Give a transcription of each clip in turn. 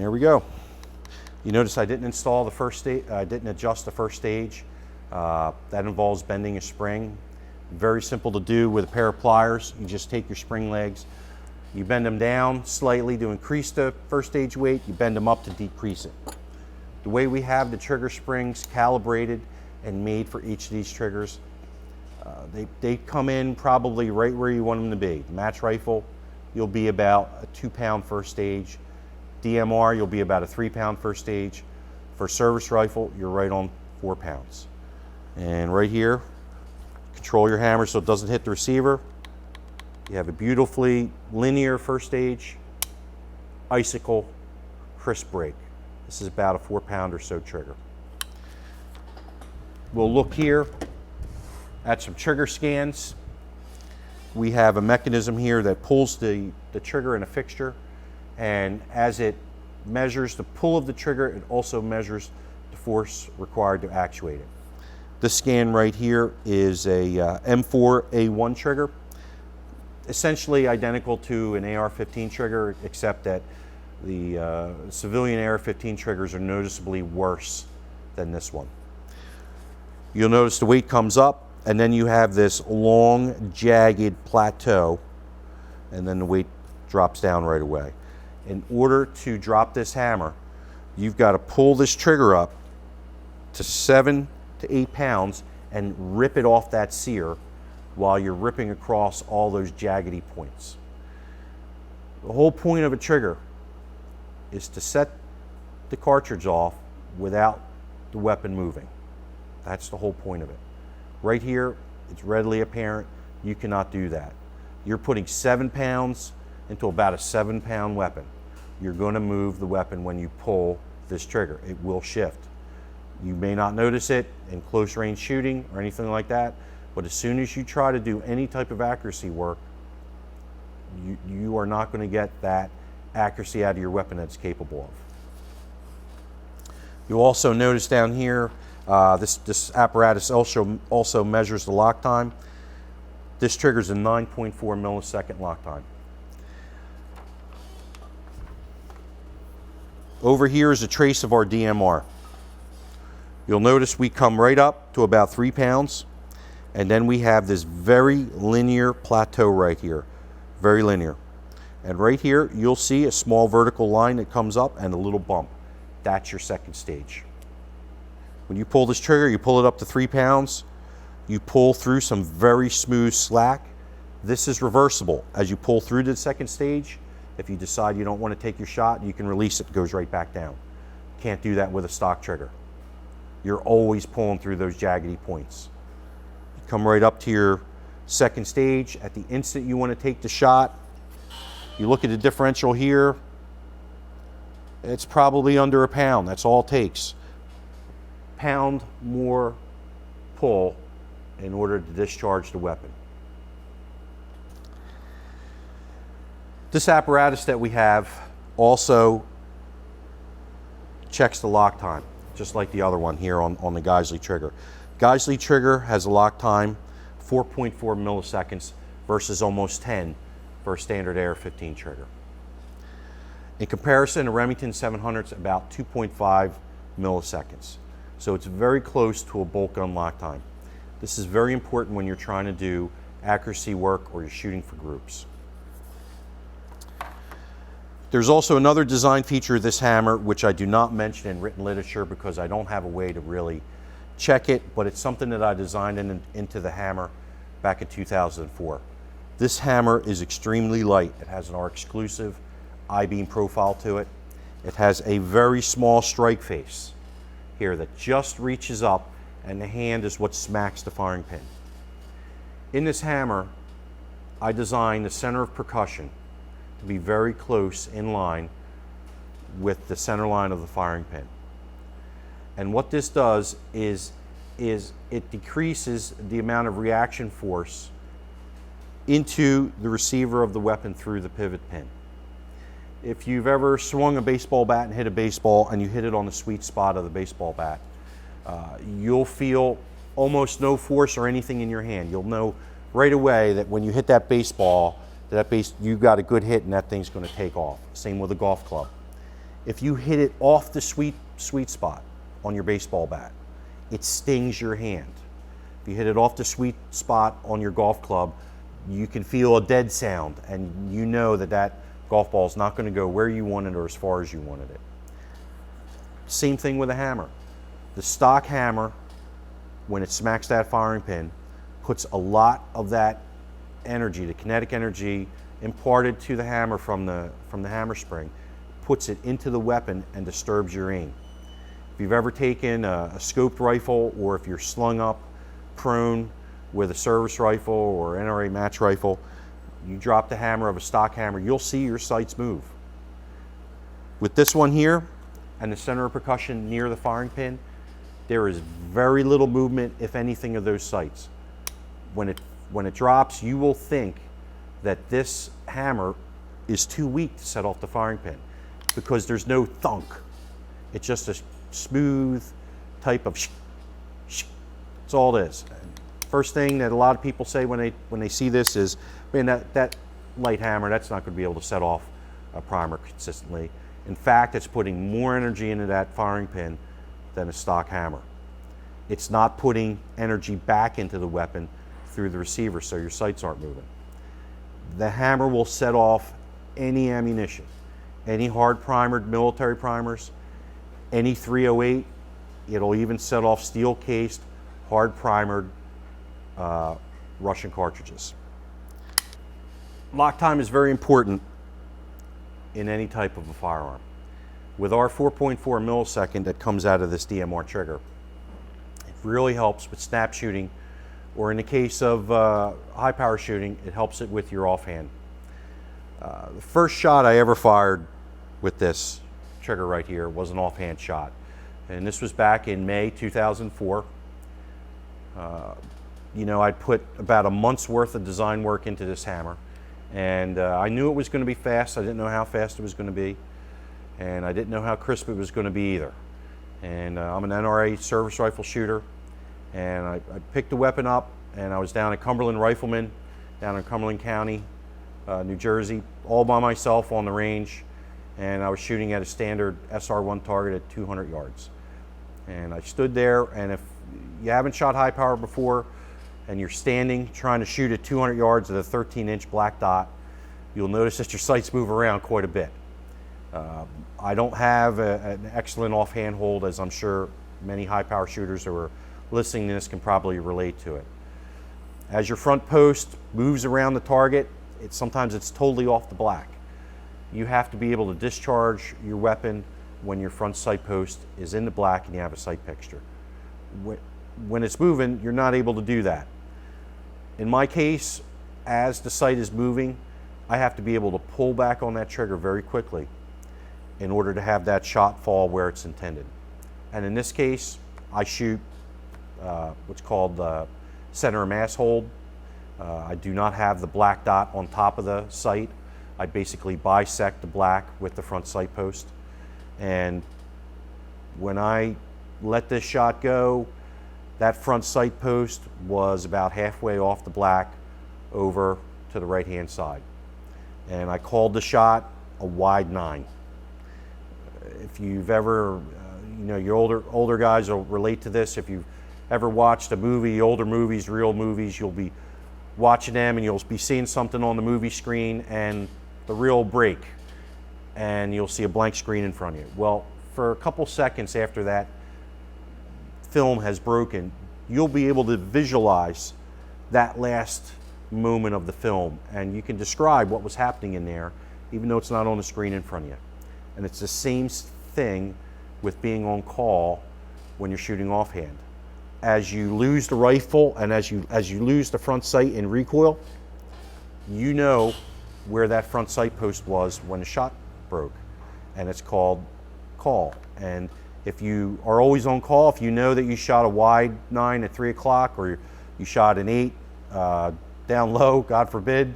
there we go. You notice I didn't install the first stage, I didn't adjust the first stage. That involves bending a spring. Very simple to do with a pair of pliers. You just take your spring legs, you bend them down slightly to increase the first stage weight, you bend them up to decrease it. The way we have the trigger springs calibrated and made for each of these triggers, they come in probably right where you want them to be. Match rifle, you'll be about a 2-pound first stage. DMR, you'll be about a 3-pound first stage. For service rifle, you're right on 4 pounds. And right here, control your hammer so it doesn't hit the receiver. You have a beautifully linear first stage, icicle, crisp break. This is about a 4-pound or so trigger. We'll look here at some trigger scans. We have a mechanism here that pulls the trigger in a fixture, and as it measures the pull of the trigger, it also measures the force required to actuate it. This scan right here is a M4A1 trigger, essentially identical to an AR-15 trigger, except that the civilian AR-15 triggers are noticeably worse than this one. You'll notice the weight comes up, and then you have this long, jagged plateau, and then the weight drops down right away. In order to drop this hammer, you've got to pull this trigger up to 7 to 8 pounds and rip it off that sear while you're ripping across all those jaggedy points. The whole point of a trigger is to set the cartridge off without the weapon moving. That's the whole point of it. Right here, it's readily apparent you cannot do that. You're putting 7 pounds into about a 7-pound weapon. You're going to move the weapon when you pull this trigger. It will shift. You may not notice it in close range shooting or anything like that, but as soon as you try to do any type of accuracy work, you are not going to get that accuracy out of your weapon that it's capable of. You'll also notice down here, this apparatus also measures the lock time. This triggers a 9.4 millisecond lock time. Over here is a trace of our DMR. You'll notice we come right up to about 3 pounds, and then we have this very linear plateau right here, very linear. And right here, you'll see a small vertical line that comes up and a little bump. That's your second stage. When you pull this trigger, you pull it up to 3 pounds, you pull through some very smooth slack. This is reversible. As you pull through to the second stage, if you decide you don't want to take your shot, you can release it, it goes right back down. Can't do that with a stock trigger. You're always pulling through those jaggedy points. You come right up to your second stage. At the instant you want to take the shot, you look at the differential here, it's probably under a pound. That's all it takes. Pound more pull in order to discharge the weapon. This apparatus that we have also checks the lock time, just like the other one here on the Geisley trigger. Geisley trigger has a lock time 4.4 milliseconds versus almost 10 for a standard AR-15 trigger. In comparison, a Remington 700 is about 2.5 milliseconds. So it's very close to a bolt gun lock time. This is very important when you're trying to do accuracy work or you're shooting for groups. There's also another design feature of this hammer which I do not mention in written literature because I don't have a way to really check it, but it's something that I designed into the hammer back in 2004. This hammer is extremely light. It has our exclusive I-beam profile to it. It has a very small strike face here that just reaches up, and the hand is what smacks the firing pin. In this hammer, I designed the center of percussion to be very close in line with the center line of the firing pin. And what this does is it decreases the amount of reaction force into the receiver of the weapon through the pivot pin. If you've ever swung a baseball bat and hit a baseball and you hit it on the sweet spot of the baseball bat, you'll feel almost no force or anything in your hand. You'll know right away that when you hit that baseball, you got a good hit and that thing's going to take off. Same with a golf club. If you hit it off the sweet spot on your baseball bat, it stings your hand. If you hit it off the sweet spot on your golf club, you can feel a dead sound, and you know that that golf ball is not going to go where you want it or as far as you wanted it. Same thing with a hammer. The stock hammer, when it smacks that firing pin, puts a lot of that energy, the kinetic energy imparted to the hammer from the hammer spring, puts it into the weapon and disturbs your aim. If you've ever taken a scoped rifle, or if you're slung up prone with a service rifle or NRA match rifle, you drop the hammer of a stock hammer, you'll see your sights move. With this one here and the center of percussion near the firing pin, there is very little movement, if anything, of those sights. When it drops, you will think that this hammer is too weak to set off the firing pin, because there's no thunk. It's just a smooth type of sh. That's all it is. First thing that a lot of people say when they see this is, man, that light hammer, that's not going to be able to set off a primer consistently. In fact, it's putting more energy into that firing pin than a stock hammer. It's not putting energy back into the weapon through the receiver, so your sights aren't moving. The hammer will set off any ammunition, any hard primered military primers, any 308. It'll even set off steel cased, hard primered Russian cartridges. Lock time is very important in any type of a firearm. With our 4.4 millisecond that comes out of this DMR trigger, it really helps with snap shooting, or in the case of high power shooting, it helps it with your offhand. The first shot I ever fired with this trigger right here was an offhand shot, and this was back in May 2004. You know, I'd put about a month's worth of design work into this hammer, and I knew it was going to be fast. I didn't know how fast it was going to be, and I didn't know how crisp it was going to be either. And I'm an NRA service rifle shooter, and I picked the weapon up, and I was down at Cumberland Rifleman, down in Cumberland County, New Jersey, all by myself on the range, and I was shooting at a standard SR1 target at 200 yards. And I stood there, and if you haven't shot high power before, and you're standing trying to shoot at 200 yards at a 13-inch black dot, you'll notice that your sights move around quite a bit. I don't have an excellent offhand hold, as I'm sure many high power shooters who are listening to this can probably relate to it. As your front post moves around the target, sometimes it's totally off the black. You have to be able to discharge your weapon when your front sight post is in the black and you have a sight picture. When it's moving, you're not able to do that. In my case, as the sight is moving, I have to be able to pull back on that trigger very quickly in order to have that shot fall where it's intended. And in this case, I shoot what's called the center of mass hold. I do not have the black dot on top of the sight. I basically bisect the black with the front sight post. And when I let this shot go, that front sight post was about halfway off the black over to the right-hand side. And I called the shot a wide 9. If you've ever, you know, your older guys will relate to this. If you've ever watched a movie, older movies, real movies, you'll be watching them and you'll be seeing something on the movie screen and the reel will break and you'll see a blank screen in front of you. Well, for a couple seconds after that film has broken, you'll be able to visualize that last moment of the film, and you can describe what was happening in there, even though it's not on the screen in front of you. And it's the same thing with being on call when you're shooting offhand. As you lose the rifle and as you lose the front sight in recoil, you know where that front sight post was when the shot broke, and it's called call. And if you are always on call, if you know that you shot a wide 9 at 3 o'clock or you shot an 8 down low, God forbid,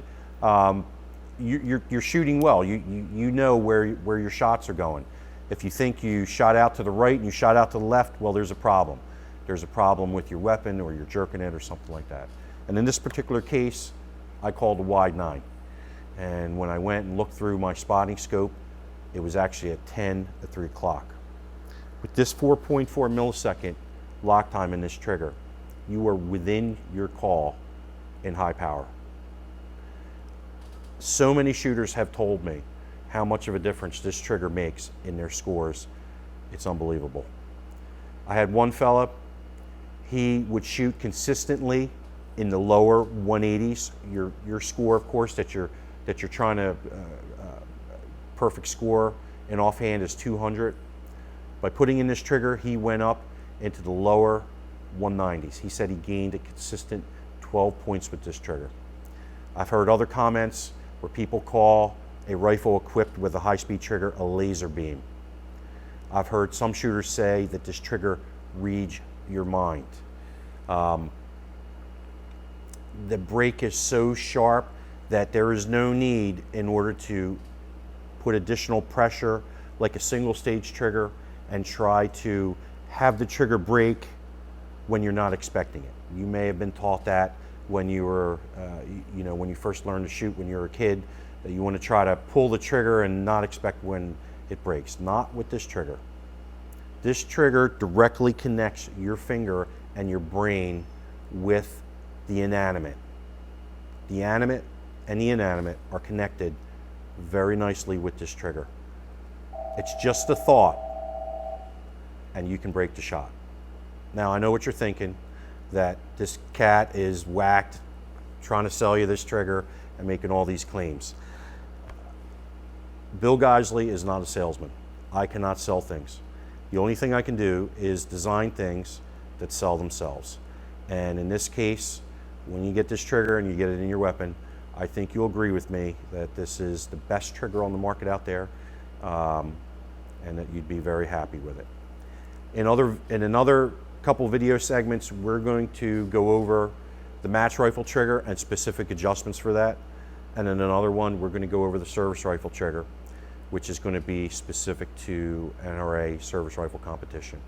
you're shooting well. You know where your shots are going. If you think you shot out to the right and you shot out to the left, well, there's a problem. There's a problem with your weapon, or you're jerking it or something like that. And in this particular case, I called a wide 9. And when I went and looked through my spotting scope, It was actually at 10 at 3 o'clock. With this 4.4 millisecond lock time in this trigger, you are within your call in high power. So many shooters have told me how much of a difference this trigger makes in their scores. It's unbelievable. I had one fella, he would shoot consistently in the lower 180s. Your score, of course, that you're trying to perfect score in offhand is 200. By putting in this trigger, he went up into the lower 190s. He said he gained a consistent 12 points with this trigger. I've heard other comments where people call a rifle equipped with a high-speed trigger a laser beam. I've heard some shooters say that this trigger reads your mind. The break is so sharp that there is no need, in order to put additional pressure like a single stage trigger and try to have the trigger break when you're not expecting it. You may have been taught that when you were, when you first learned to shoot when you were a kid, that you want to try to pull the trigger and not expect when it breaks. Not with this trigger. This trigger directly connects your finger and your brain with the inanimate. The animate and the inanimate are connected very nicely with this trigger. It's just a thought, and you can break the shot. Now, I know what you're thinking, that this cat is whacked trying to sell you this trigger and making all these claims. Bill Geisley is not a salesman. I cannot sell things. The only thing I can do is design things that sell themselves. And in this case, when you get this trigger and you get it in your weapon, I think you'll agree with me that this is the best trigger on the market out there, and that you'd be very happy with it. In another couple video segments, we're going to go over the match rifle trigger and specific adjustments for that. And in another one, we're going to go over the service rifle trigger, which is going to be specific to NRA service rifle competition.